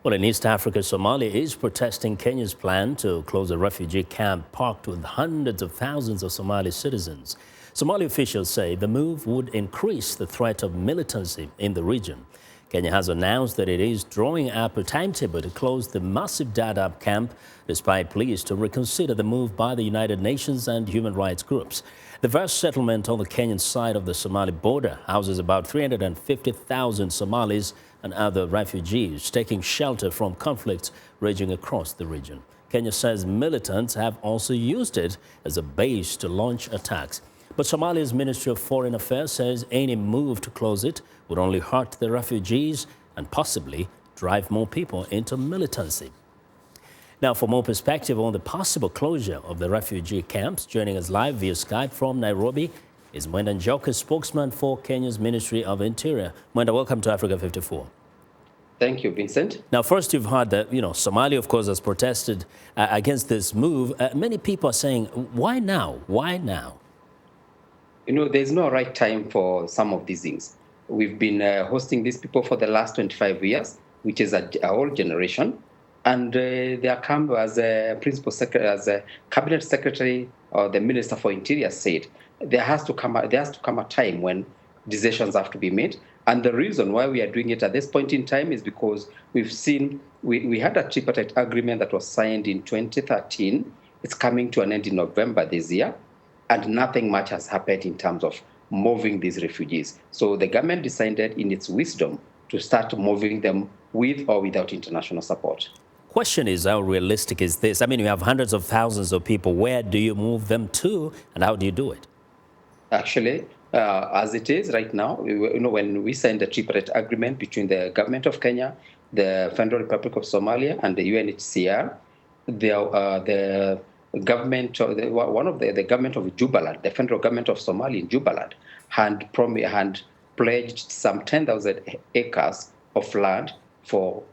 Well, in East Africa, Somalia is protesting Kenya's plan to close a refugee camp packed with hundreds of thousands of Somali citizens. Somali officials say the move would increase the threat of militancy in the region. Kenya has announced that it is drawing up a timetable to close the massive Dadaab camp, despite pleas to reconsider the move by the United Nations and human rights groups. The vast settlement on the Kenyan side of the Somali border houses about 350,000 Somalis and other refugees taking shelter from conflicts raging across the region. Kenya says militants have also used it as a base to launch attacks. But Somalia's Ministry of Foreign Affairs says any move to close it would only hurt the refugees and possibly drive more people into militancy. Now, for more perspective on the possible closure of the refugee camps, joining us live via Skype from Nairobi is Mwenda Njoka, spokesman for Kenya's Ministry of Interior. Mwenda, welcome to Africa 54. Thank you, Vincent. Now, first, you've heard that, Somalia, of course, has protested against this move. Many people are saying, why now? Why now? There's no right time for some of these things. We've been hosting these people for the last 25 years, which is a whole generation. And they are come as a principal secretary, as a cabinet secretary, or the minister for interior said, there has to come a time when decisions have to be made. And the reason why we are doing it at this point in time is because we've seen, we had a tripartite agreement that was signed in 2013. It's coming to an end in November this year, and nothing much has happened in terms of moving these refugees. So the government decided in its wisdom to start moving them with or without international support. Question is, how realistic is this? I mean, you have hundreds of thousands of people. Where do you move them to, and how do you do it? Actually, as it is right now, when we signed the tripartite agreement between the government of Kenya, the Federal Republic of Somalia, and the UNHCR, the government, the government of Jubaland, the federal government of Somalia in Jubaland, had pledged some 10,000 acres of land for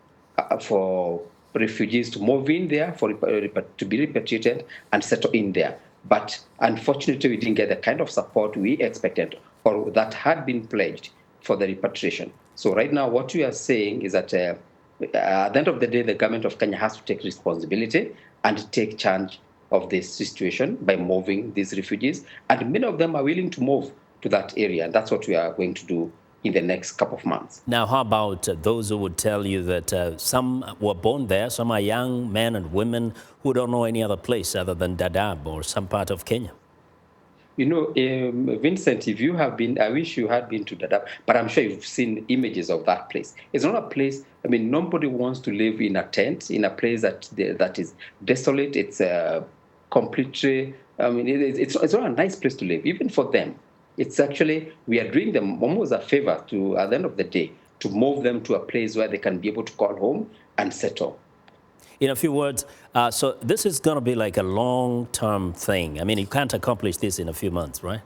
refugees to move in there, to be repatriated and settle in there. But unfortunately, we didn't get the kind of support we expected or that had been pledged for the repatriation. So right now, what we are saying is that at the end of the day, the government of Kenya has to take responsibility and take charge of this situation by moving these refugees. And many of them are willing to move to that area. And that's what we are going to do in the next couple of months. Now, how about those who would tell you that some were born there, some are young men and women who don't know any other place other than Dadaab or some part of Kenya? Vincent, if you have been, I wish you had been to Dadaab, but I'm sure you've seen images of that place. It's not a place, nobody wants to live in a tent, in a place that is desolate. It's completely, it's not a nice place to live, even for them. It's actually, we are doing them almost a favor to, at the end of the day, to move them to a place where they can be able to call home and settle. In a few words, so this is going to be like a long-term thing. You can't accomplish this in a few months, right?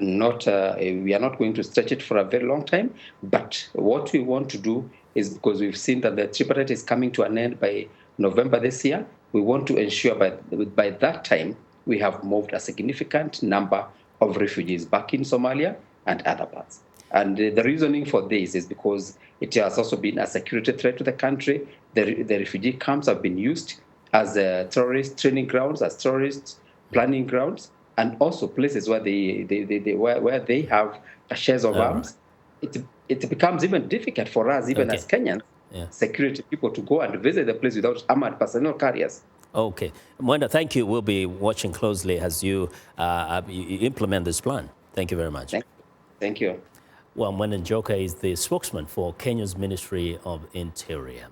We are not going to stretch it for a very long time. But what we want to do is, because we've seen that the tripartite is coming to an end by November this year, we want to ensure by that time we have moved a significant number of refugees back in Somalia and other parts. And the reasoning for this is because it has also been a security threat to the country. The refugee camps have been used as terrorist training grounds, as terrorist planning grounds, and also places where they have shares of arms. It becomes even difficult for us, even as Kenyans, security people, to go and visit the place without armored personnel carriers. Okay. Mwenda, thank you. We'll be watching closely as you implement this plan. Thank you very much. Thank you. Well, Mwenda Njoka is the spokesman for Kenya's Ministry of Interior.